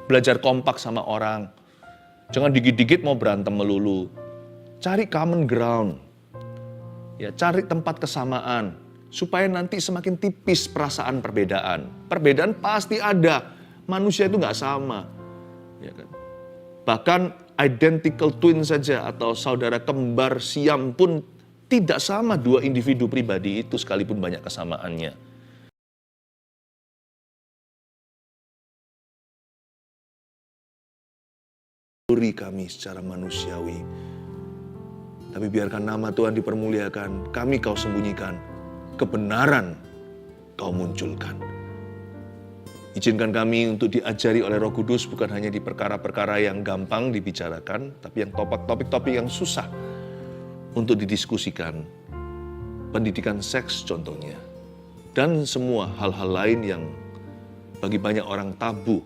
Belajar kompak sama orang. Jangan dikit-dikit mau berantem melulu. Cari common ground. Ya, cari tempat kesamaan. Supaya nanti semakin tipis perasaan perbedaan. Perbedaan pasti ada. Manusia itu nggak sama. Ya kan? Bahkan identical twin saja atau saudara kembar siam pun tidak sama dua individu pribadi itu sekalipun banyak kesamaannya. Kami secara manusiawi. Tapi biarkan nama Tuhan dipermuliakan, kami kau sembunyikan, kebenaran kau munculkan. Izinkan kami untuk diajari oleh Roh Kudus bukan hanya di perkara-perkara yang gampang dibicarakan, tapi yang topik-topik yang susah untuk didiskusikan. Pendidikan seks contohnya. Dan semua hal-hal lain yang bagi banyak orang tabu,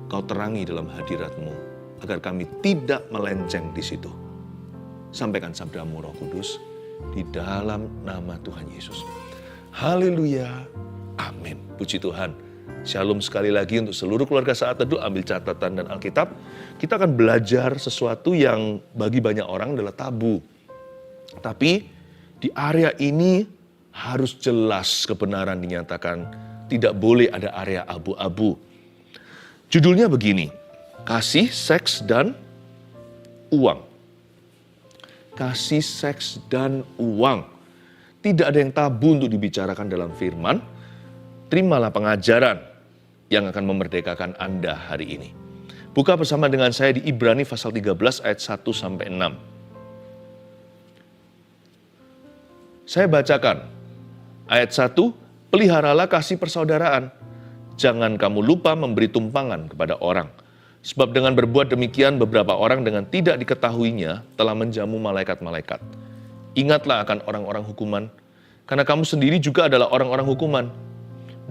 kau terangi dalam hadirat-Mu. Agar kami tidak melenceng di situ. Sampaikan sabda-Mu Roh Kudus di dalam nama Tuhan Yesus. Haleluya. Amin. Puji Tuhan. Shalom sekali lagi untuk seluruh keluarga Saat Teduh. Ambil catatan dan Alkitab. Kita akan belajar sesuatu yang bagi banyak orang adalah tabu. Tapi di area ini harus jelas kebenaran dinyatakan. Tidak boleh ada area abu-abu. Judulnya begini. Kasih, seks, dan uang. Kasih, seks, dan uang. Tidak ada yang tabu untuk dibicarakan dalam firman. Terimalah pengajaran yang akan memerdekakan Anda hari ini. Buka bersama dengan saya di Ibrani pasal 13 ayat 1-6. Saya bacakan. Ayat 1, peliharalah kasih persaudaraan. Jangan kamu lupa memberi tumpangan kepada orang. Sebab dengan berbuat demikian beberapa orang dengan tidak diketahuinya telah menjamu malaikat-malaikat. Ingatlah akan orang-orang hukuman, karena kamu sendiri juga adalah orang-orang hukuman.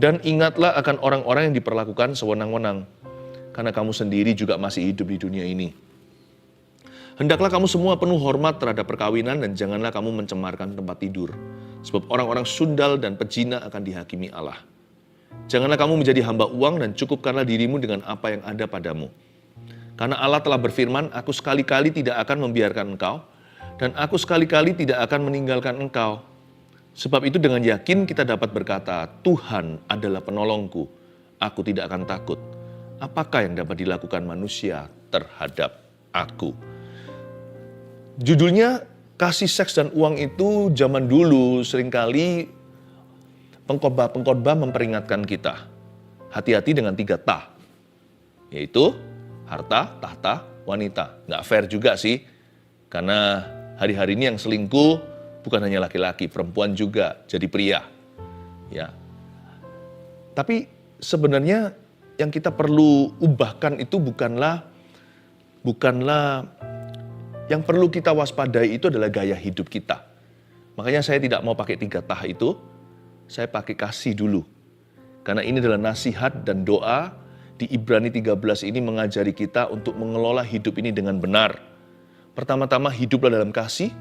Dan ingatlah akan orang-orang yang diperlakukan sewenang-wenang, karena kamu sendiri juga masih hidup di dunia ini. Hendaklah kamu semua penuh hormat terhadap perkawinan dan janganlah kamu mencemarkan tempat tidur. Sebab orang-orang sundal dan pezina akan dihakimi Allah. Janganlah kamu menjadi hamba uang dan cukupkanlah dirimu dengan apa yang ada padamu. Karena Allah telah berfirman, aku sekali-kali tidak akan membiarkan engkau, dan aku sekali-kali tidak akan meninggalkan engkau. Sebab itu dengan yakin kita dapat berkata, Tuhan adalah penolongku, aku tidak akan takut. Apakah yang dapat dilakukan manusia terhadap aku? Judulnya, kasih, seks, dan uang itu zaman dulu seringkali pengkhotbah memperingatkan kita, hati-hati dengan 3 ta, yaitu harta, tahta, wanita. Nggak fair juga sih, karena hari-hari ini yang selingkuh bukan hanya laki-laki, perempuan juga jadi pria. Ya. Tapi sebenarnya yang kita perlu ubahkan itu bukanlah yang perlu kita waspadai itu adalah gaya hidup kita. Makanya saya tidak mau pakai 3 tah itu. Saya pakai kasih dulu. Karena ini adalah nasihat dan doa di Ibrani 13 ini mengajari kita untuk mengelola hidup ini dengan benar. Pertama-tama hiduplah dalam kasih,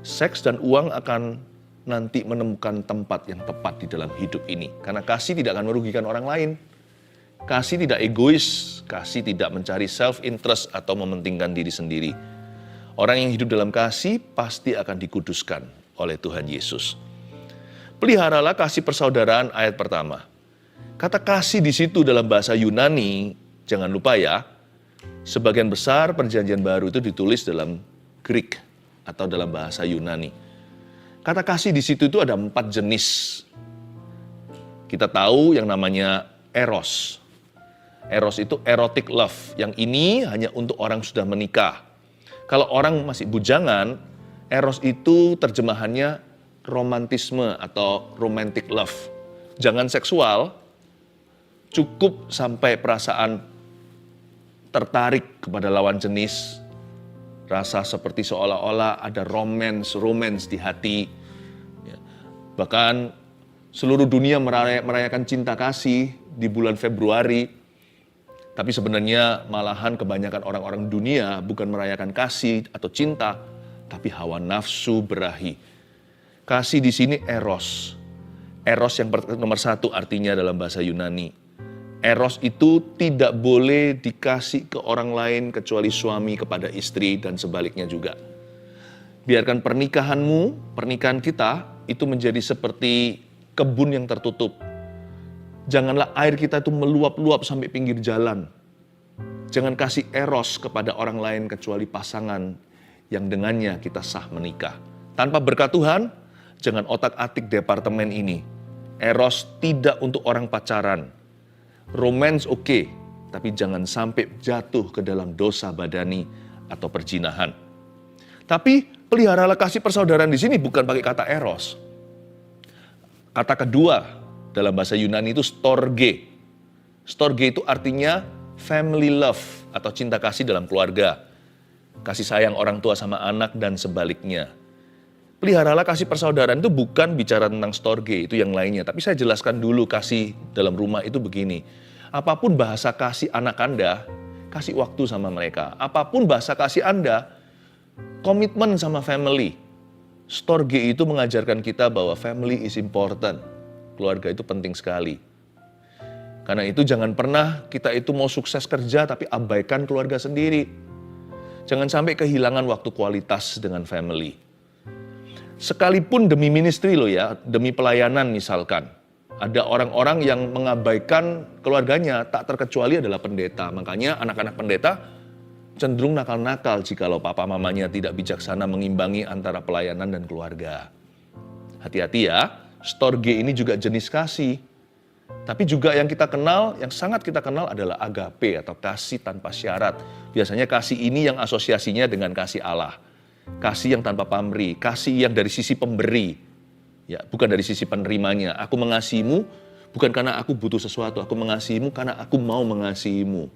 seks dan uang akan nanti menemukan tempat yang tepat di dalam hidup ini. Karena kasih tidak akan merugikan orang lain. Kasih tidak egois, kasih tidak mencari self-interest atau mementingkan diri sendiri. Orang yang hidup dalam kasih pasti akan dikuduskan oleh Tuhan Yesus. Peliharalah kasih persaudaraan ayat pertama. Kata kasih di situ dalam bahasa Yunani, jangan lupa ya, sebagian besar perjanjian baru itu ditulis dalam Greek atau dalam bahasa Yunani. Kata kasih di situ itu ada 4 jenis. Kita tahu yang namanya eros. Eros itu erotic love. Yang ini hanya untuk orang sudah menikah. Kalau orang masih bujangan, eros itu terjemahannya romantisme atau romantic love. Jangan seksual, cukup sampai perasaan tertarik kepada lawan jenis, rasa seperti seolah-olah ada romance di hati. Bahkan seluruh dunia merayakan cinta kasih di bulan Februari, tapi sebenarnya malahan kebanyakan orang-orang dunia bukan merayakan kasih atau cinta, tapi hawa nafsu berahi. Kasih di sini eros. Eros yang nomor 1 artinya dalam bahasa Yunani. Eros itu tidak boleh dikasih ke orang lain kecuali suami kepada istri dan sebaliknya juga. Biarkan pernikahan kita itu menjadi seperti kebun yang tertutup. Janganlah air kita itu meluap-luap sampai pinggir jalan. Jangan kasih eros kepada orang lain kecuali pasangan yang dengannya kita sah menikah. Tanpa berkat Tuhan, jangan otak-atik departemen ini. Eros tidak untuk orang pacaran. Romance oke, tapi jangan sampai jatuh ke dalam dosa badani atau perzinahan. Tapi peliharalah kasih persaudaraan di sini bukan pakai kata eros. Kata kedua dalam bahasa Yunani itu storge. Storge itu artinya family love atau cinta kasih dalam keluarga. Kasih sayang orang tua sama anak dan sebaliknya. Peliharalah kasih persaudaraan itu bukan bicara tentang storge, itu yang lainnya. Tapi saya jelaskan dulu kasih dalam rumah itu begini. Apapun bahasa kasih anak Anda, kasih waktu sama mereka. Apapun bahasa kasih Anda, komitmen sama family. Storge itu mengajarkan kita bahwa family is important. Keluarga itu penting sekali. Karena itu jangan pernah kita itu mau sukses kerja tapi abaikan keluarga sendiri. Jangan sampai kehilangan waktu kualitas dengan family. Sekalipun demi ministry loh ya, demi pelayanan misalkan. Ada orang-orang yang mengabaikan keluarganya, tak terkecuali adalah pendeta. Makanya anak-anak pendeta cenderung nakal-nakal jikalau papa mamanya tidak bijaksana mengimbangi antara pelayanan dan keluarga. Hati-hati ya. Storge ini juga jenis kasih. Tapi juga yang kita kenal, yang sangat kita kenal adalah agape atau kasih tanpa syarat. Biasanya kasih ini yang asosiasinya dengan kasih Allah. Kasih yang tanpa pamrih, kasih yang dari sisi pemberi. Ya, bukan dari sisi penerimanya. Aku mengasihimu bukan karena aku butuh sesuatu, aku mengasihimu karena aku mau mengasihimu.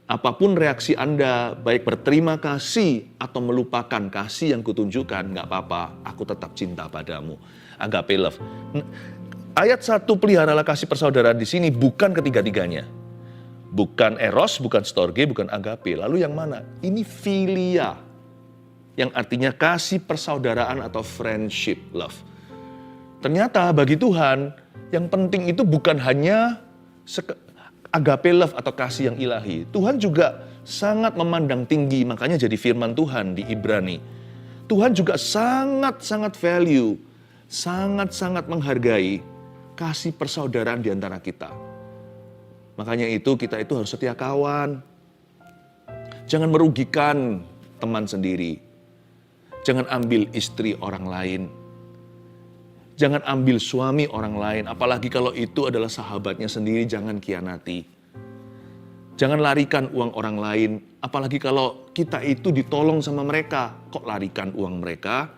Apapun reaksi Anda, baik berterima kasih atau melupakan kasih yang kutunjukkan, nggak apa-apa, aku tetap cinta padamu. Agape love. Ayat 1 peliharalah kasih persaudaraan di sini bukan ketiga-tiganya. Bukan eros, bukan storge, bukan agape. Lalu yang mana? Ini philia. Yang artinya kasih persaudaraan atau friendship love. Ternyata bagi Tuhan, yang penting itu bukan hanya agape love atau kasih yang ilahi. Tuhan juga sangat memandang tinggi, makanya jadi firman Tuhan di Ibrani. Tuhan juga sangat-sangat value, sangat-sangat menghargai kasih persaudaraan di antara kita. Makanya itu kita itu harus setia kawan. Jangan merugikan teman sendiri. Jangan ambil istri orang lain. Jangan ambil suami orang lain, apalagi kalau itu adalah sahabatnya sendiri, jangan khianati. Jangan larikan uang orang lain, apalagi kalau kita itu ditolong sama mereka, kok larikan uang mereka?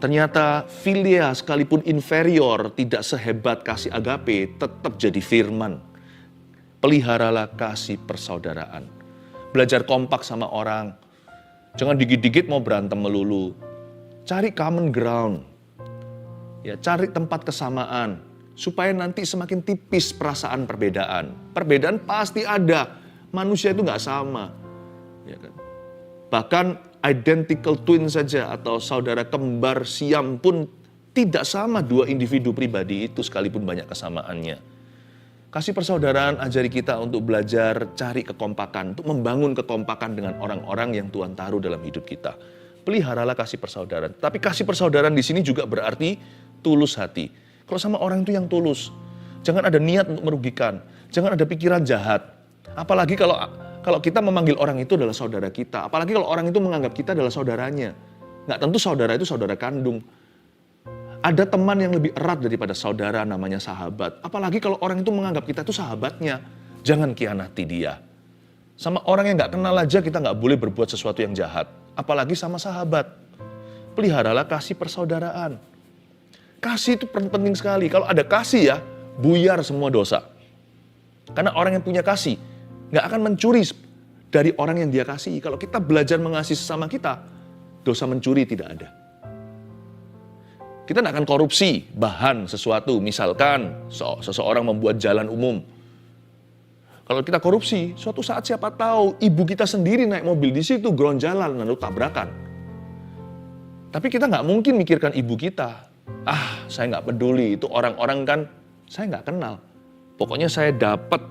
Ternyata philia sekalipun inferior, tidak sehebat kasih agape, tetap jadi firman. Peliharalah kasih persaudaraan. Belajar kompak sama orang. Jangan dikit-dikit mau berantem melulu. Cari common ground. Ya, cari tempat kesamaan. Supaya nanti semakin tipis perasaan perbedaan. Perbedaan pasti ada. Manusia itu nggak sama. Ya kan? Bahkan identical twin saja atau saudara kembar siam pun tidak sama dua individu pribadi itu sekalipun banyak kesamaannya. Kasih persaudaraan ajari kita untuk belajar cari kekompakan, untuk membangun kekompakan dengan orang-orang yang Tuhan taruh dalam hidup kita. Peliharalah kasih persaudaraan. Tapi kasih persaudaraan di sini juga berarti tulus hati. Kalau sama orang itu yang tulus, jangan ada niat untuk merugikan, jangan ada pikiran jahat. Apalagi kalau kita memanggil orang itu adalah saudara kita, apalagi kalau orang itu menganggap kita adalah saudaranya. Nggak tentu saudara itu saudara kandung. Ada teman yang lebih erat daripada saudara, namanya sahabat. Apalagi kalau orang itu menganggap kita itu sahabatnya. Jangan khianati dia. Sama orang yang nggak kenal aja kita nggak boleh berbuat sesuatu yang jahat. Apalagi sama sahabat. Peliharalah kasih persaudaraan. Kasih itu penting sekali. Kalau ada kasih ya, buyar semua dosa. Karena orang yang punya kasih nggak akan mencuri dari orang yang dia kasih. Kalau kita belajar mengasihi sesama kita, dosa mencuri tidak ada. Kita tidak akan korupsi bahan sesuatu. Misalkan seseorang membuat jalan umum. Kalau kita korupsi, suatu saat siapa tahu ibu kita sendiri naik mobil di situ, ground jalan, lalu tabrakan. Tapi kita nggak mungkin mikirkan ibu kita. Saya nggak peduli, itu orang-orang kan saya nggak kenal. Pokoknya saya dapat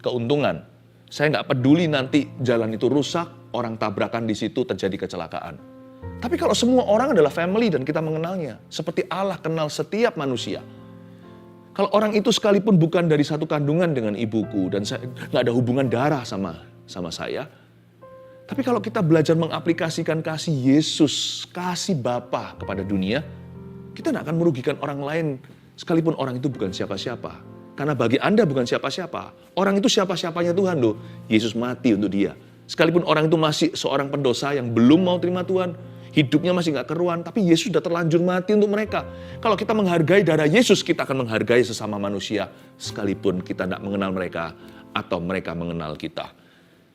keuntungan. Saya nggak peduli nanti jalan itu rusak, orang tabrakan di situ, terjadi kecelakaan. Tapi kalau semua orang adalah family dan kita mengenalnya, seperti Allah kenal setiap manusia. Kalau orang itu sekalipun bukan dari satu kandungan dengan ibuku dan saya nggak ada hubungan darah sama saya, tapi kalau kita belajar mengaplikasikan kasih Yesus, kasih Bapa kepada dunia, kita tidak akan merugikan orang lain sekalipun orang itu bukan siapa-siapa. Karena bagi Anda bukan siapa-siapa. Orang itu siapa-siapanya Tuhan loh. Yesus mati untuk dia. Sekalipun orang itu masih seorang pendosa yang belum mau terima Tuhan, hidupnya masih gak keruan, tapi Yesus sudah terlanjur mati untuk mereka. Kalau kita menghargai darah Yesus, kita akan menghargai sesama manusia, sekalipun kita tidak mengenal mereka atau mereka mengenal kita.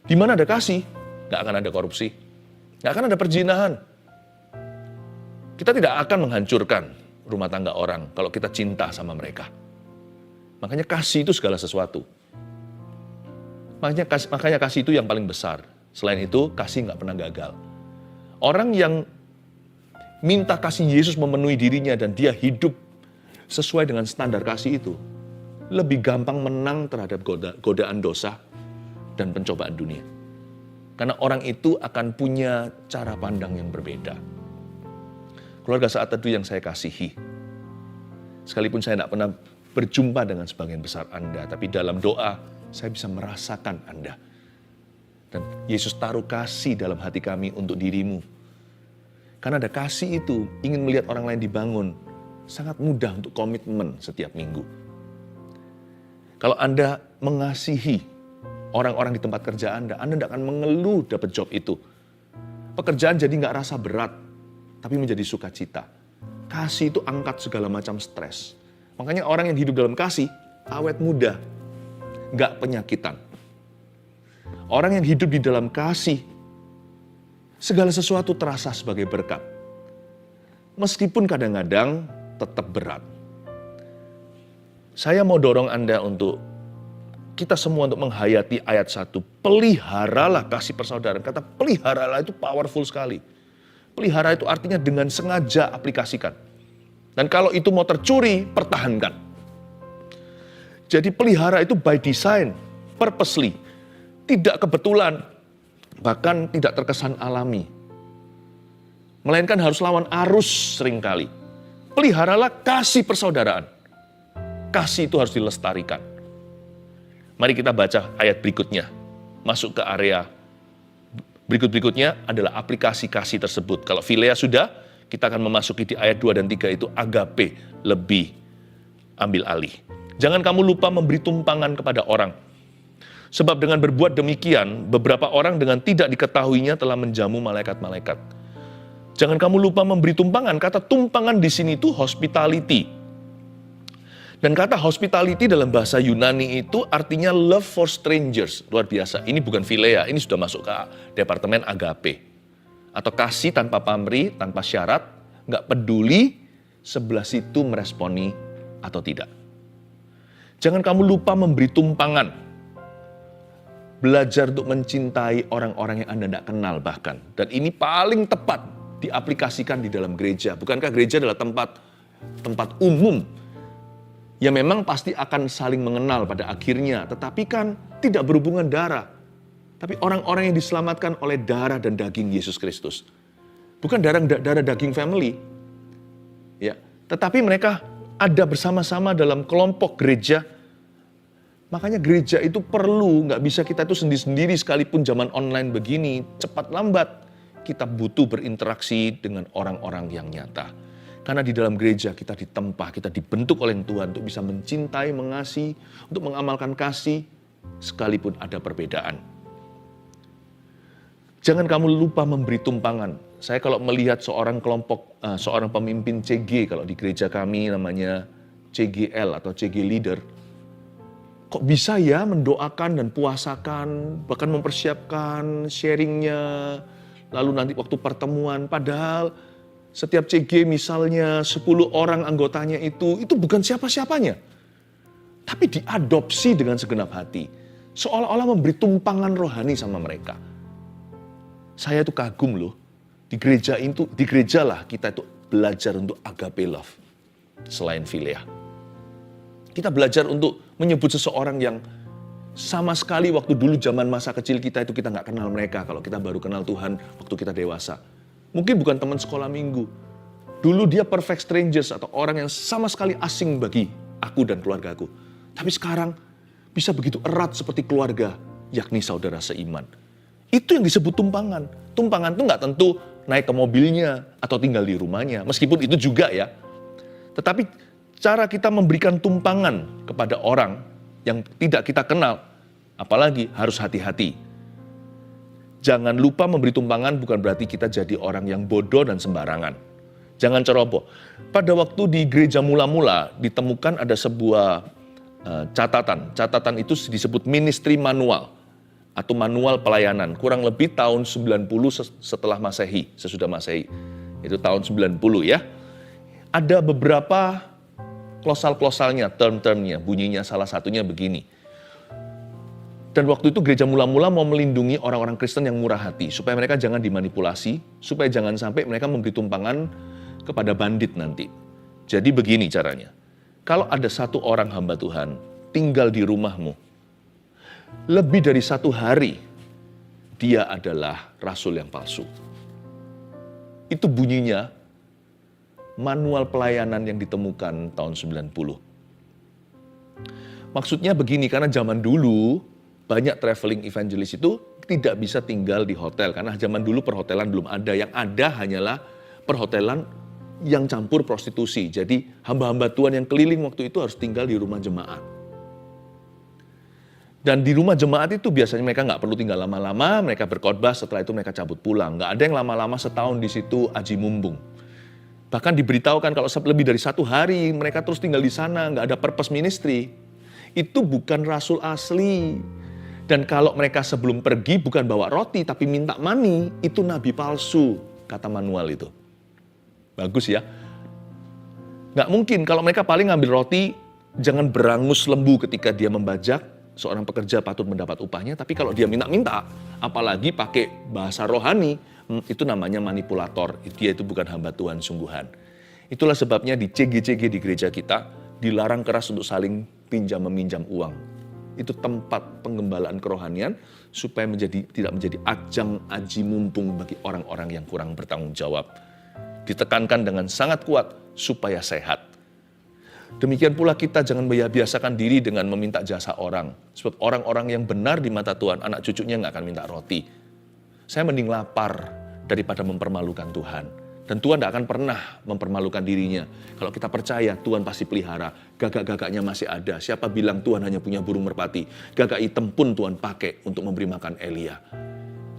Di mana ada kasih, gak akan ada korupsi, gak akan ada perzinahan. Kita tidak akan menghancurkan rumah tangga orang kalau kita cinta sama mereka. Makanya kasih itu segala sesuatu. Makanya kasih itu yang paling besar. Selain itu, kasih nggak pernah gagal. Orang yang minta kasih Yesus memenuhi dirinya dan dia hidup sesuai dengan standar kasih itu, lebih gampang menang terhadap godaan dosa dan pencobaan dunia. Karena orang itu akan punya cara pandang yang berbeda. Keluarga Saat Teduh yang saya kasihi, sekalipun saya tidak pernah berjumpa dengan sebagian besar Anda, tapi dalam doa saya bisa merasakan Anda. Dan Yesus taruh kasih dalam hati kami untuk dirimu. Karena ada kasih itu, ingin melihat orang lain dibangun, sangat mudah untuk komitmen setiap minggu. Kalau Anda mengasihi orang-orang di tempat kerja Anda tidak akan mengeluh dapat job itu. Pekerjaan jadi nggak rasa berat, tapi menjadi sukacita. Kasih itu angkat segala macam stres. Makanya orang yang hidup dalam kasih, awet muda, gak penyakitan. Orang yang hidup di dalam kasih, segala sesuatu terasa sebagai berkat. Meskipun kadang-kadang tetap berat. Saya mau dorong Anda untuk, kita semua untuk menghayati ayat 1. Peliharalah kasih persaudaraan. Kata peliharalah itu powerful sekali. Pelihara itu artinya dengan sengaja aplikasikan. Dan kalau itu mau tercuri, pertahankan. Jadi pelihara itu by design, purposely. Tidak kebetulan, bahkan tidak terkesan alami. Melainkan harus lawan arus seringkali. Peliharalah kasih persaudaraan. Kasih itu harus dilestarikan. Mari kita baca ayat berikutnya. Masuk ke area berikut-berikutnya adalah aplikasi kasih tersebut. Kalau Philea sudah, kita akan memasuki di ayat 2 dan 3 itu agape, lebih ambil alih. Jangan kamu lupa memberi tumpangan kepada orang. Sebab dengan berbuat demikian, beberapa orang dengan tidak diketahuinya telah menjamu malaikat-malaikat. Jangan kamu lupa memberi tumpangan. Kata tumpangan di sini itu hospitality. Dan kata hospitality dalam bahasa Yunani itu artinya love for strangers. Luar biasa. Ini bukan Philea, ini sudah masuk ke departemen agape. Atau kasih tanpa pamrih, tanpa syarat, nggak peduli sebelah situ meresponi atau tidak. Jangan kamu lupa memberi tumpangan. Belajar untuk mencintai orang-orang yang Anda tidak kenal bahkan. Dan ini paling tepat diaplikasikan di dalam gereja. Bukankah gereja adalah tempat umum yang memang pasti akan saling mengenal pada akhirnya. Tetapi kan tidak berhubungan darah. Tapi orang-orang yang diselamatkan oleh darah dan daging Yesus Kristus. Bukan darah daging family. Ya, tetapi mereka ada bersama-sama dalam kelompok gereja. Makanya gereja itu perlu, nggak bisa kita itu sendiri-sendiri sekalipun zaman online begini, cepat lambat. Kita butuh berinteraksi dengan orang-orang yang nyata. Karena di dalam gereja kita ditempa, kita dibentuk oleh Tuhan untuk bisa mencintai, mengasihi, untuk mengamalkan kasih, sekalipun ada perbedaan. Jangan kamu lupa memberi tumpangan. Saya kalau melihat seorang pemimpin CG, kalau di gereja kami namanya CGL atau CG Leader, kok bisa ya mendoakan dan puasakan, bahkan mempersiapkan sharingnya, lalu nanti waktu pertemuan, padahal setiap CG misalnya 10 orang anggotanya itu bukan siapa-siapanya. Tapi diadopsi dengan segenap hati, seolah-olah memberi tumpangan rohani sama mereka. Saya itu kagum loh, di gereja lah kita itu belajar untuk agape love, selain Philea. Kita belajar untuk menyebut seseorang yang sama sekali waktu dulu zaman masa kecil kita itu kita nggak kenal mereka. Kalau kita baru kenal Tuhan waktu kita dewasa. Mungkin bukan teman sekolah minggu. Dulu dia perfect strangers atau orang yang sama sekali asing bagi aku dan keluargaku. Tapi sekarang bisa begitu erat seperti keluarga, yakni saudara seiman. Itu yang disebut tumpangan. Tumpangan itu nggak tentu naik ke mobilnya atau tinggal di rumahnya. Meskipun itu juga ya. Tetapi cara kita memberikan tumpangan kepada orang yang tidak kita kenal, apalagi harus hati-hati. Jangan lupa memberi tumpangan bukan berarti kita jadi orang yang bodoh dan sembarangan. Jangan ceroboh. Pada waktu di gereja mula-mula ditemukan ada sebuah catatan. Catatan itu disebut ministry manual atau manual pelayanan. Kurang lebih tahun 90 setelah Masehi, sesudah Masehi. Itu tahun 90 ya. Ada beberapa klosal-klosalnya, term-termnya, bunyinya salah satunya begini. Dan waktu itu gereja mula-mula mau melindungi orang-orang Kristen yang murah hati, supaya mereka jangan dimanipulasi, supaya jangan sampai mereka memberi tumpangan kepada bandit nanti. Jadi begini caranya, kalau ada satu orang hamba Tuhan tinggal di rumahmu, lebih dari 1 hari, dia adalah rasul yang palsu. Itu bunyinya manual pelayanan yang ditemukan tahun 90. Maksudnya begini, karena zaman dulu banyak traveling evangelis itu tidak bisa tinggal di hotel. Karena zaman dulu perhotelan belum ada. Yang ada hanyalah perhotelan yang campur prostitusi. Jadi hamba-hamba Tuhan yang keliling waktu itu harus tinggal di rumah jemaat. Dan di rumah jemaat itu biasanya mereka nggak perlu tinggal lama-lama, mereka berkhotbah, setelah itu mereka cabut pulang. Nggak ada yang lama-lama setahun di situ aji mumbung. Bahkan diberitahukan kalau lebih dari 1 hari mereka terus tinggal di sana, nggak ada purpose ministry. Itu bukan rasul asli. Dan kalau mereka sebelum pergi bukan bawa roti tapi minta money, itu nabi palsu, kata manual itu. Bagus ya. Nggak mungkin kalau mereka paling ngambil roti, jangan berangus lembu ketika dia membajak, seorang pekerja patut mendapat upahnya, tapi kalau dia minta-minta, apalagi pakai bahasa rohani, itu namanya manipulator. Dia itu bukan hamba Tuhan sungguhan. Itulah sebabnya di CG-CG di gereja kita dilarang keras untuk saling pinjam-meminjam uang. Itu tempat penggembalaan kerohanian supaya tidak menjadi ajang aji mumpung bagi orang-orang yang kurang bertanggung jawab. Ditekankan dengan sangat kuat supaya sehat. Demikian pula kita jangan biasakan diri dengan meminta jasa orang. Sebab orang-orang yang benar di mata Tuhan, anak cucunya nggak akan minta roti. Saya mending lapar daripada mempermalukan Tuhan. Dan Tuhan tidak akan pernah mempermalukan dirinya. Kalau kita percaya, Tuhan pasti pelihara. Gagak-gagaknya masih ada. Siapa bilang Tuhan hanya punya burung merpati? Gagak hitam pun Tuhan pakai untuk memberi makan Elia.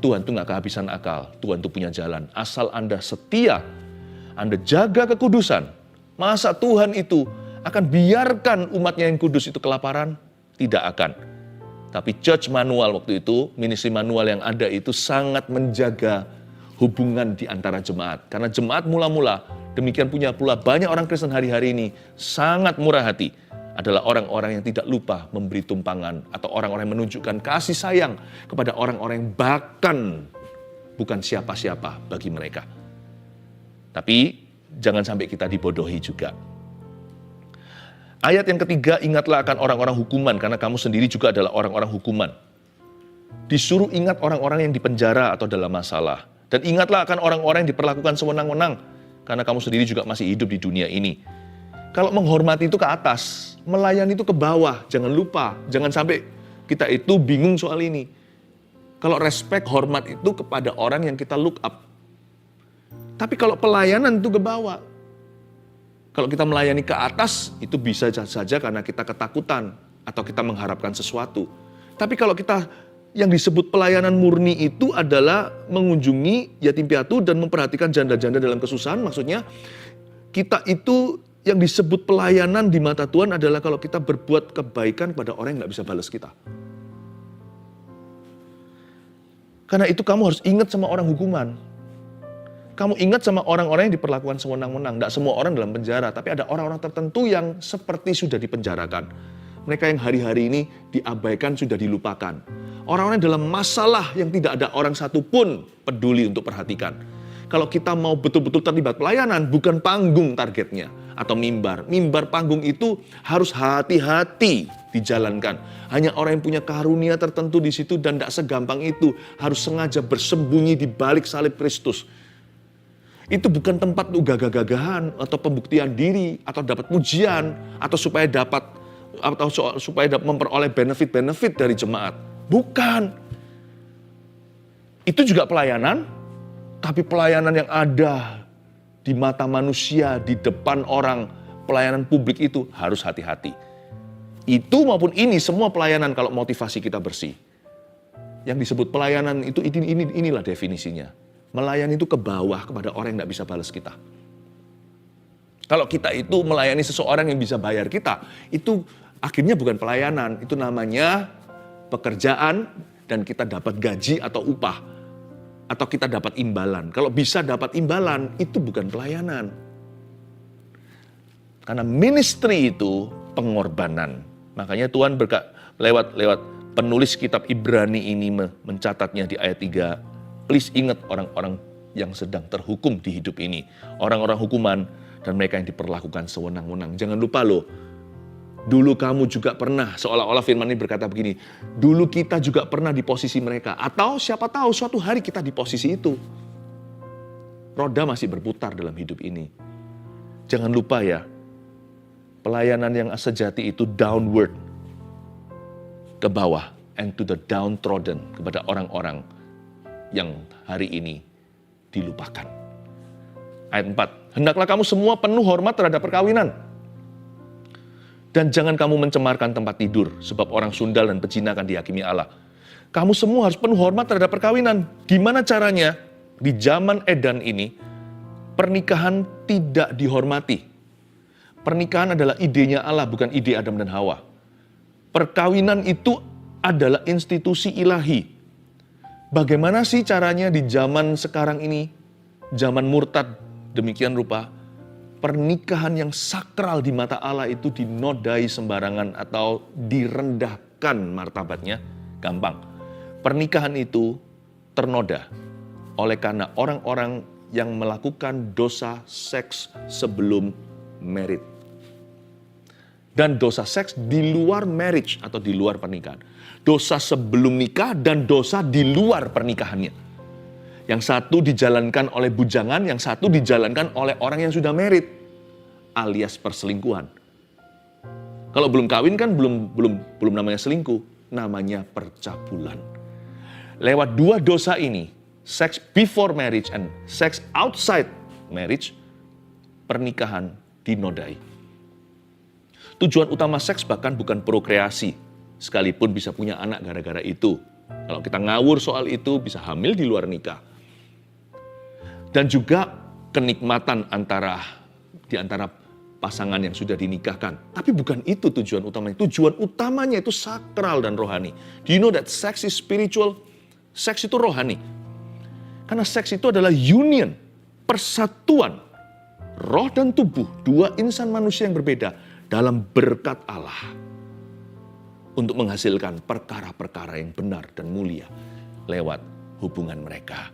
Tuhan itu nggak kehabisan akal. Tuhan itu punya jalan. Asal Anda setia, Anda jaga kekudusan. Masa Tuhan itu akan biarkan umatnya yang kudus itu kelaparan? Tidak akan. Tapi church manual waktu itu, ministry manual yang ada itu sangat menjaga hubungan di antara jemaat. Karena jemaat mula-mula, demikian punya pula banyak orang Kristen hari-hari ini, sangat murah hati. Adalah orang-orang yang tidak lupa memberi tumpangan. Atau orang-orang yang menunjukkan kasih sayang kepada orang-orang yang bahkan bukan siapa-siapa bagi mereka. Tapi jangan sampai kita dibodohi juga. Ayat yang ketiga, ingatlah akan orang-orang hukuman, karena kamu sendiri juga adalah orang-orang hukuman. Disuruh ingat orang-orang yang dipenjara atau dalam masalah. Dan ingatlah akan orang-orang yang diperlakukan sewenang-wenang, karena kamu sendiri juga masih hidup di dunia ini. Kalau menghormati itu ke atas, melayani itu ke bawah, jangan lupa. Jangan sampai kita itu bingung soal ini. Kalau respect, hormat itu kepada orang yang kita look up. Tapi kalau pelayanan itu ke bawah. Kalau kita melayani ke atas, itu bisa saja karena kita ketakutan atau kita mengharapkan sesuatu. Tapi kalau kita yang disebut pelayanan murni itu adalah mengunjungi yatim piatu dan memperhatikan janda-janda dalam kesusahan. Maksudnya kita itu yang disebut pelayanan di mata Tuhan adalah kalau kita berbuat kebaikan pada orang yang gak bisa balas kita. Karena itu kamu harus ingat sama orang hukuman. Kamu ingat sama orang-orang yang diperlakukan sewenang-wenang. Tidak semua orang dalam penjara, tapi ada orang-orang tertentu yang seperti sudah dipenjarakan. Mereka yang hari-hari ini diabaikan, sudah dilupakan. Orang-orang dalam masalah yang tidak ada orang satu pun peduli untuk perhatikan. Kalau kita mau betul-betul terlibat pelayanan, bukan panggung targetnya. atau mimbar. Mimbar panggung itu harus hati-hati dijalankan. Hanya orang yang punya karunia tertentu di situ dan tidak segampang itu. Harus sengaja bersembunyi di balik salib Kristus. Itu bukan tempat untuk gagah-gagahan atau pembuktian diri atau dapat pujian atau supaya memperoleh benefit-benefit dari jemaat. Bukan. Itu juga pelayanan, tapi pelayanan yang ada di mata manusia, di depan orang, pelayanan publik itu harus hati-hati. Itu maupun ini semua pelayanan kalau motivasi kita bersih. Yang disebut pelayanan itu inilah definisinya. Melayani itu ke bawah kepada orang yang tidak bisa balas kita. Kalau kita itu melayani seseorang yang bisa bayar kita, itu akhirnya bukan pelayanan, itu namanya pekerjaan dan kita dapat gaji atau upah. Atau kita dapat imbalan. Kalau bisa dapat imbalan, itu bukan pelayanan. Karena ministry itu pengorbanan. Makanya Tuhan lewat penulis kitab Ibrani ini mencatatnya di ayat 3. Please ingat orang-orang yang sedang terhukum di hidup ini. Orang-orang hukuman dan mereka yang diperlakukan sewenang-wenang. Jangan lupa loh, dulu kamu juga pernah, seolah-olah firman ini berkata begini, dulu kita juga pernah di posisi mereka. Atau siapa tahu suatu hari kita di posisi itu. Roda masih berputar dalam hidup ini. Jangan lupa ya, pelayanan yang sejati itu downward, ke bawah, and to the downtrodden, kepada orang-orang yang hari ini dilupakan. Ayat 4, hendaklah kamu semua penuh hormat terhadap perkawinan. Dan jangan kamu mencemarkan tempat tidur, sebab orang sundal dan pezina akan dihakimi Allah. Kamu semua harus penuh hormat terhadap perkawinan. Gimana caranya? Di zaman edan ini, pernikahan tidak dihormati. Pernikahan adalah idenya Allah, bukan ide Adam dan Hawa. Perkawinan itu adalah institusi ilahi. Bagaimana sih caranya di zaman sekarang ini, zaman murtad demikian rupa, pernikahan yang sakral di mata Allah itu dinodai sembarangan atau direndahkan martabatnya? Gampang. Pernikahan itu ternoda oleh karena orang-orang yang melakukan dosa seks sebelum married. Dan dosa seks di luar marriage atau di luar pernikahan. Dosa sebelum nikah dan dosa di luar pernikahannya. Yang satu dijalankan oleh bujangan, yang satu dijalankan oleh orang yang sudah married, alias perselingkuhan. Kalau belum kawin kan belum namanya selingkuh, namanya percabulan. Lewat dua dosa ini, sex before marriage and sex outside marriage, pernikahan dinodai. Tujuan utama seks bahkan bukan prokreasi, sekalipun bisa punya anak gara-gara itu. Kalau kita ngawur soal itu, bisa hamil di luar nikah. Dan juga kenikmatan di antara pasangan yang sudah dinikahkan. Tapi bukan itu tujuan utamanya. Tujuan utamanya itu sakral dan rohani. Do you know that sex is spiritual? Seks itu rohani. Karena seks itu adalah union, persatuan roh dan tubuh, dua insan manusia yang berbeda dalam berkat Allah untuk menghasilkan perkara-perkara yang benar dan mulia lewat hubungan mereka.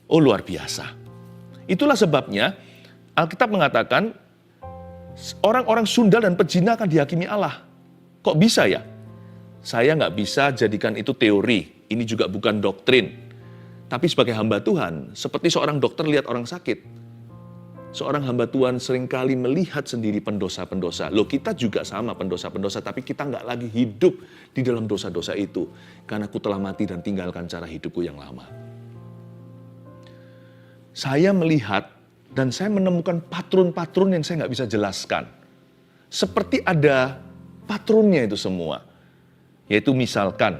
Oh, luar biasa. Itulah sebabnya Alkitab mengatakan orang-orang sundal dan pezina akan dihakimi Allah. Kok bisa ya? Saya nggak bisa jadikan itu teori. Ini juga bukan doktrin. Tapi sebagai hamba Tuhan, seperti seorang dokter lihat orang sakit, seorang hamba Tuhan seringkali melihat sendiri pendosa-pendosa. Loh, kita juga sama pendosa-pendosa, tapi kita nggak lagi hidup di dalam dosa-dosa itu. Karena aku telah mati dan tinggalkan cara hidupku yang lama. Saya melihat dan saya menemukan patron-patron yang saya nggak bisa jelaskan. Seperti ada patronnya itu semua. Yaitu misalkan,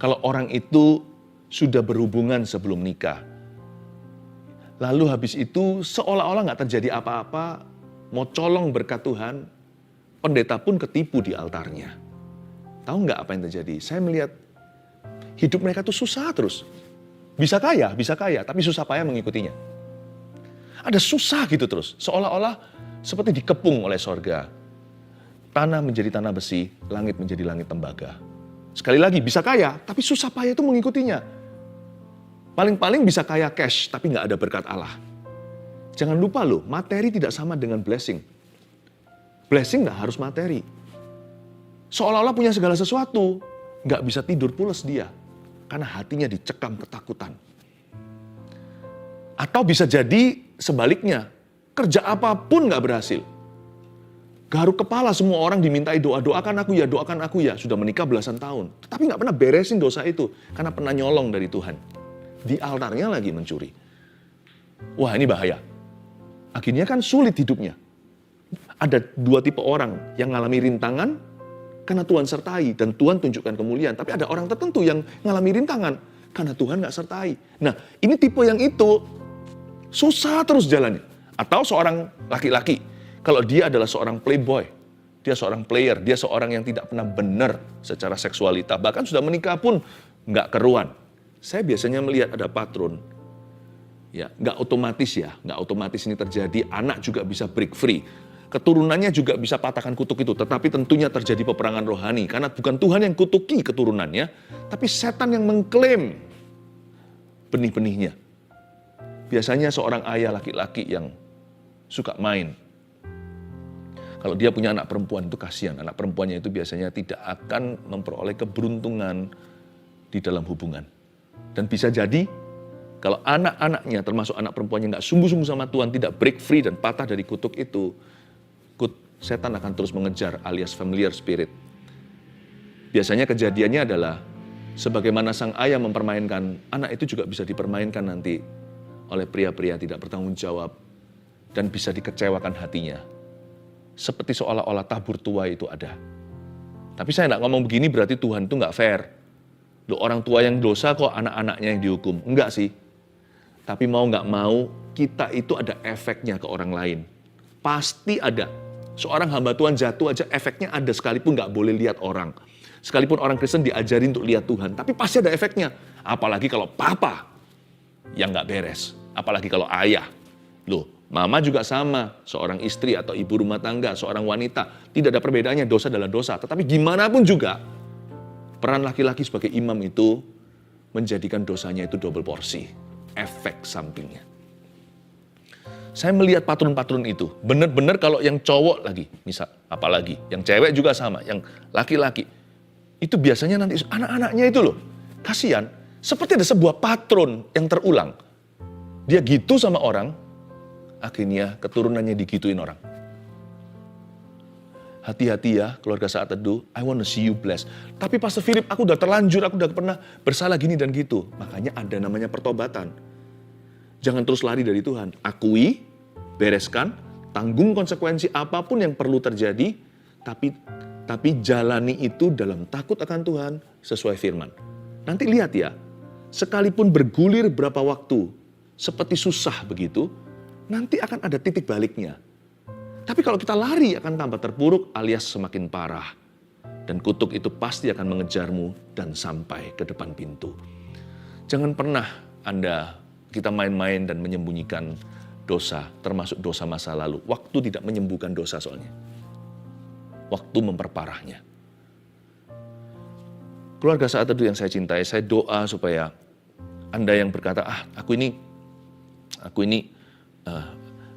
kalau orang itu sudah berhubungan sebelum nikah, lalu habis itu seolah-olah nggak terjadi apa-apa, mau colong berkat Tuhan, pendeta pun ketipu di altarnya. Tahu nggak apa yang terjadi? Saya melihat hidup mereka tuh susah terus. Bisa kaya, tapi susah payah mengikutinya. Ada susah gitu terus, seolah-olah seperti dikepung oleh sorga. Tanah menjadi tanah besi, langit menjadi langit tembaga. Sekali lagi, bisa kaya, tapi susah payah itu mengikutinya. Paling-paling bisa kaya cash, tapi nggak ada berkat Allah. Jangan lupa loh, materi tidak sama dengan blessing. Blessing nggak harus materi. Seolah-olah punya segala sesuatu, nggak bisa tidur pules dia. Karena hatinya dicekam ketakutan. Atau bisa jadi sebaliknya, kerja apapun nggak berhasil. Garuk kepala semua orang dimintai doakan aku ya. Sudah menikah belasan tahun. Tapi nggak pernah beresin dosa itu. Karena pernah nyolong dari Tuhan. Di altarnya lagi mencuri. Wah, ini bahaya. Akhirnya kan sulit hidupnya. Ada dua tipe orang yang ngalami rintangan karena Tuhan sertai dan Tuhan tunjukkan kemuliaan. Tapi ada orang tertentu yang ngalami rintangan karena Tuhan nggak sertai. Nah, ini tipe yang itu susah terus jalannya. Atau seorang laki-laki, kalau dia adalah seorang playboy, dia seorang player, dia seorang yang tidak pernah benar secara seksualita, bahkan sudah menikah pun nggak keruan. Saya biasanya melihat ada patron. Ya, nggak otomatis ini terjadi, anak juga bisa break free. Keturunannya juga bisa patahkan kutuk itu, tetapi tentunya terjadi peperangan rohani. Karena bukan Tuhan yang kutuki keturunannya, tapi setan yang mengklaim benih-benihnya. Biasanya seorang ayah laki-laki yang suka main. Kalau dia punya anak perempuan itu kasihan, anak perempuannya itu biasanya tidak akan memperoleh keberuntungan di dalam hubungan. Dan bisa jadi, kalau anak-anaknya termasuk anak perempuannya nggak sungguh-sungguh sama Tuhan, tidak break free dan patah dari kutuk itu, setan akan terus mengejar alias familiar spirit. Biasanya kejadiannya adalah, sebagaimana sang ayah mempermainkan, anak itu juga bisa dipermainkan nanti oleh pria-pria tidak bertanggung jawab dan bisa dikecewakan hatinya. Seperti seolah-olah tabur tua itu ada. Tapi saya nggak ngomong begini berarti Tuhan itu nggak fair. Loh, orang tua yang dosa kok anak-anaknya yang dihukum? Enggak sih. Tapi mau nggak mau, kita itu ada efeknya ke orang lain. Pasti ada. Seorang hamba Tuhan jatuh aja efeknya ada sekalipun nggak boleh lihat orang. Sekalipun orang Kristen diajarin untuk lihat Tuhan, tapi pasti ada efeknya. Apalagi kalau papa yang nggak beres. Apalagi kalau ayah. Loh, mama juga sama. Seorang istri atau ibu rumah tangga, seorang wanita. Tidak ada perbedaannya, dosa adalah dosa. Tetapi gimana pun juga, peran laki-laki sebagai imam itu menjadikan dosanya itu double porsi. Efek sampingnya. Saya melihat patron-patron itu, benar-benar kalau yang cowok lagi, misal, apalagi, yang cewek juga sama, yang laki-laki, itu biasanya nanti anak-anaknya itu loh, kasihan, seperti ada sebuah patron yang terulang. Dia gitu sama orang, akhirnya keturunannya digituin orang. Hati-hati ya keluarga Saat Teduh, I want to see you blessed. Tapi Pastor Philip, aku udah terlanjur, aku udah pernah bersalah gini dan gitu. Makanya ada namanya pertobatan. Jangan terus lari dari Tuhan. Akui, bereskan, tanggung konsekuensi apapun yang perlu terjadi, tapi jalani itu dalam takut akan Tuhan sesuai firman. Nanti lihat ya, sekalipun bergulir berapa waktu, seperti susah begitu, nanti akan ada titik baliknya. Tapi kalau kita lari akan tambah terpuruk alias semakin parah. Dan kutuk itu pasti akan mengejarmu dan sampai ke depan pintu. Jangan pernah kita main-main dan menyembunyikan dosa, termasuk dosa masa lalu. Waktu tidak menyembuhkan dosa soalnya. Waktu memperparahnya. Keluarga Saat Teduh yang saya cintai, saya doa supaya Anda yang berkata, aku ini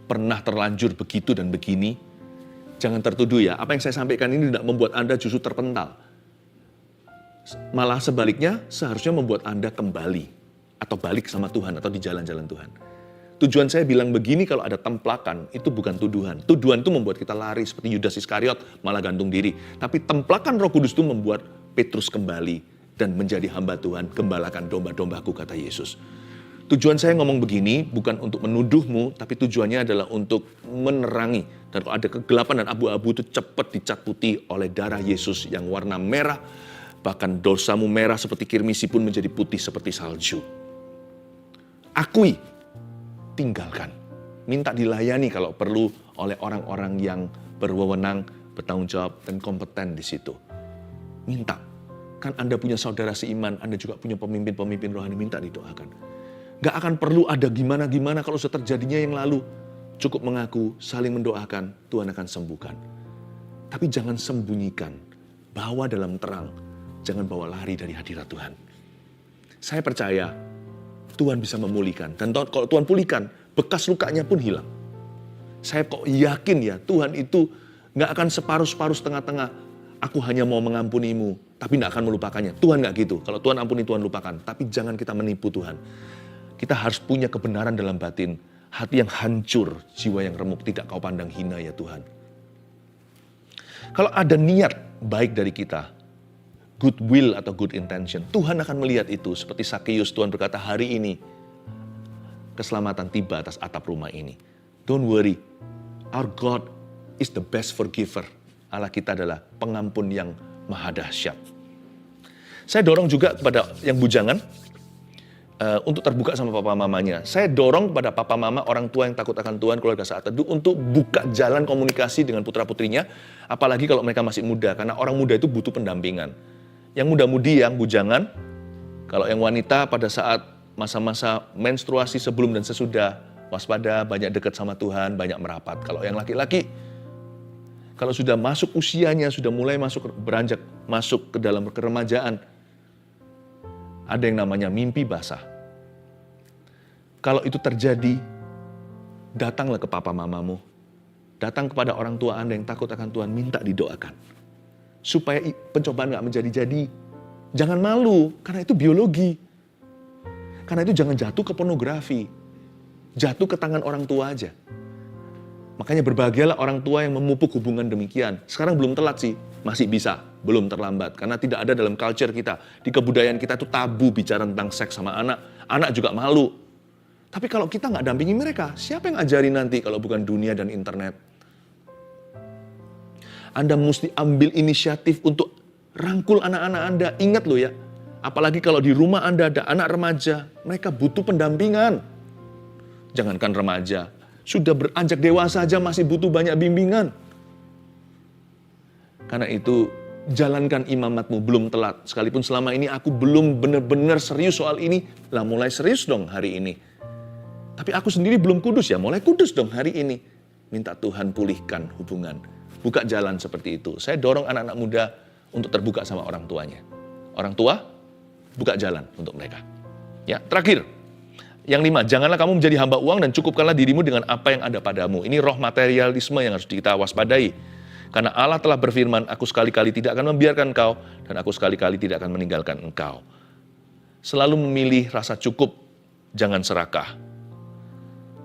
pernah terlanjur begitu dan begini, jangan tertuduh ya. Apa yang saya sampaikan ini tidak membuat Anda justru terpental. Malah sebaliknya, seharusnya membuat Anda kembali atau balik sama Tuhan atau di jalan-jalan Tuhan. Tujuan saya bilang begini, kalau ada templakan, itu bukan tuduhan. Tuduhan itu membuat kita lari seperti Yudas Iskariot, malah gantung diri. Tapi templakan Roh Kudus itu membuat Petrus kembali dan menjadi hamba Tuhan, gembalakan domba-dombaku, kata Yesus. Tujuan saya ngomong begini bukan untuk menuduhmu, tapi tujuannya adalah untuk menerangi. Dan kalau ada kegelapan dan abu-abu itu cepat dicat putih oleh darah Yesus yang warna merah. Bahkan dosamu merah seperti kirmisi pun menjadi putih seperti salju. Akui, tinggalkan. Minta dilayani kalau perlu oleh orang-orang yang berwenang, bertanggung jawab, dan kompeten di situ. Minta. Kan Anda punya saudara seiman, Anda juga punya pemimpin-pemimpin rohani, minta didoakan. Gak akan perlu ada gimana-gimana kalau sudah terjadinya yang lalu. Cukup mengaku, saling mendoakan, Tuhan akan sembuhkan. Tapi jangan sembunyikan, bawa dalam terang, jangan bawa lari dari hadirat Tuhan. Saya percaya Tuhan bisa memulihkan. Dan kalau Tuhan pulihkan, bekas lukanya pun hilang. Saya kok yakin ya Tuhan itu gak akan separuh-separuh setengah-tengah. Aku hanya mau mengampunimu, tapi gak akan melupakannya. Tuhan gak gitu. Kalau Tuhan ampuni, Tuhan lupakan. Tapi jangan kita menipu Tuhan. Kita harus punya kebenaran dalam batin. Hati yang hancur, jiwa yang remuk, tidak kau pandang hina ya Tuhan. Kalau ada niat baik dari kita, good will atau good intention, Tuhan akan melihat itu. Seperti Sakeus, Tuhan berkata, hari ini keselamatan tiba atas atap rumah ini. Don't worry, our God is the best forgiver. Allah kita adalah pengampun yang maha dahsyat. Saya dorong juga kepada yang bujangan untuk terbuka sama papa mamanya. Saya dorong kepada papa mama, orang tua yang takut akan Tuhan, keluarga saat teduh, untuk buka jalan komunikasi dengan putra-putrinya, apalagi kalau mereka masih muda, karena orang muda itu butuh pendampingan. Yang muda-mudi, yang bujangan, kalau yang wanita pada saat masa-masa menstruasi sebelum dan sesudah, waspada, banyak dekat sama Tuhan, banyak merapat. Kalau yang laki-laki, kalau sudah masuk usianya, sudah mulai beranjak masuk ke dalam keremajaan, ada yang namanya mimpi basah. Kalau itu terjadi, datanglah ke papa mamamu. Datang kepada orang tua Anda yang takut akan Tuhan, minta didoakan. Supaya pencobaan gak menjadi-jadi. Jangan malu, karena itu biologi. Karena itu jangan jatuh ke pornografi. Jatuh ke tangan orang tua aja. Makanya berbahagialah orang tua yang memupuk hubungan demikian. Sekarang belum telat sih, masih bisa, belum terlambat. Karena tidak ada dalam culture kita, di kebudayaan kita itu tabu bicara tentang seks sama anak. Anak juga malu. Tapi kalau kita nggak dampingi mereka, siapa yang ajarin nanti kalau bukan dunia dan internet? Anda mesti ambil inisiatif untuk rangkul anak-anak Anda. Ingat loh ya, apalagi kalau di rumah Anda ada anak remaja, mereka butuh pendampingan. Jangankan remaja, sudah beranjak dewasa saja masih butuh banyak bimbingan. Karena itu, jalankan imamatmu, belum telat. Sekalipun selama ini aku belum benar-benar serius soal ini, lah mulai serius dong hari ini. Tapi aku sendiri belum kudus ya, mulai kudus dong hari ini. Minta Tuhan pulihkan hubungan. Buka jalan seperti itu. Saya dorong anak-anak muda untuk terbuka sama orang tuanya. Orang tua, buka jalan untuk mereka. Ya, terakhir. Yang 5, janganlah kamu menjadi hamba uang dan cukupkanlah dirimu dengan apa yang ada padamu. Ini roh materialisme yang harus kita waspadai. Karena Allah telah berfirman, aku sekali-kali tidak akan membiarkan engkau, dan aku sekali-kali tidak akan meninggalkan engkau. Selalu memilih rasa cukup, jangan serakah.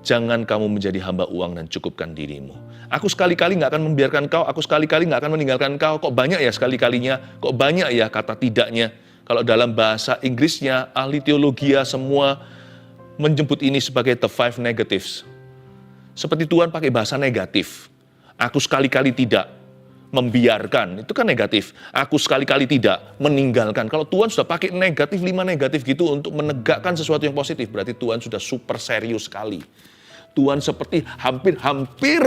Jangan kamu menjadi hamba uang dan cukupkan dirimu. Aku sekali-kali nggak akan membiarkan engkau, aku sekali-kali nggak akan meninggalkan engkau. Kok banyak ya sekali-kalinya, kok banyak ya kata tidaknya. Kalau dalam bahasa Inggrisnya, ahli teologia semua menjemput ini sebagai the 5 negatives. Seperti Tuhan pakai bahasa negatif. Aku sekali-kali tidak membiarkan, itu kan negatif. Aku sekali-kali tidak meninggalkan. Kalau Tuhan sudah pakai negatif, 5 negatif gitu untuk menegakkan sesuatu yang positif, berarti Tuhan sudah super serius sekali. Tuhan seperti hampir-hampir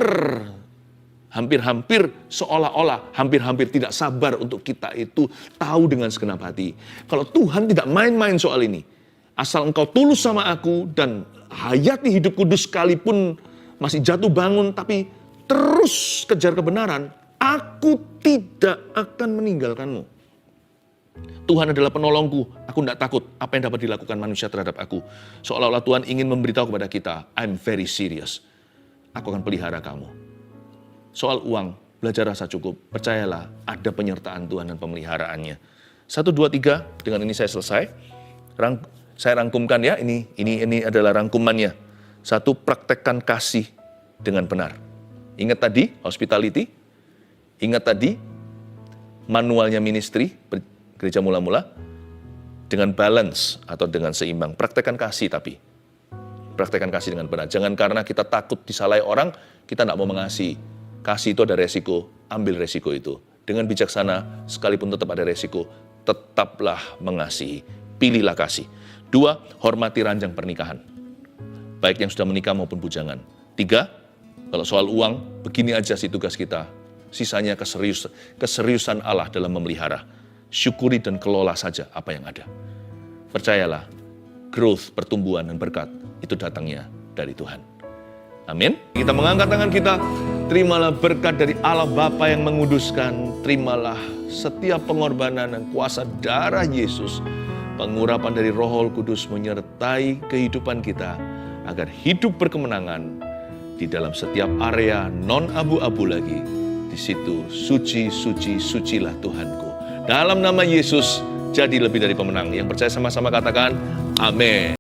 seolah-olah hampir-hampir tidak sabar untuk kita itu tahu dengan segenap hati. Kalau Tuhan tidak main-main soal ini, asal engkau tulus sama aku dan hayati hidup kudus sekalipun masih jatuh bangun, tapi terus kejar kebenaran, aku tidak akan meninggalkanmu. Tuhan adalah penolongku, aku tidak takut apa yang dapat dilakukan manusia terhadap aku. Seolah-olah Tuhan ingin memberitahu kepada kita, I'm very serious. Aku akan pelihara kamu. Soal uang, belajar rasa cukup. Percayalah, ada penyertaan Tuhan dan pemeliharaannya. 1, 2, 3, dengan ini saya selesai. Saya rangkumkan ya, ini adalah rangkumannya. 1, praktekkan kasih dengan benar. Ingat tadi, hospitality. Ingat tadi, manualnya ministry, gereja mula-mula. Dengan balance atau dengan seimbang. Praktekkan kasih tapi. Praktekkan kasih dengan benar. Jangan karena kita takut disalahi orang, kita tidak mau mengasihi. Kasih itu ada resiko, ambil resiko itu. Dengan bijaksana, sekalipun tetap ada resiko, tetaplah mengasihi. Pilihlah kasih. 2, hormati ranjang pernikahan. Baik yang sudah menikah maupun bujangan. 3, kalau soal uang, begini aja sih tugas kita. Sisanya keseriusan Allah dalam memelihara. Syukuri dan kelola saja apa yang ada. Percayalah, growth, pertumbuhan dan berkat itu datangnya dari Tuhan. Amin. Kita mengangkat tangan kita. Terimalah berkat dari Allah Bapa yang menguduskan. Terimalah setiap pengorbanan dan kuasa darah Yesus. Pengurapan dari Roh Kudus menyertai kehidupan kita. agar hidup berkemenangan di dalam setiap area non abu-abu lagi. Di situ suci, suci, sucilah Tuhanku. Dalam nama Yesus, jadi lebih dari pemenang. Yang percaya sama-sama katakan, amin.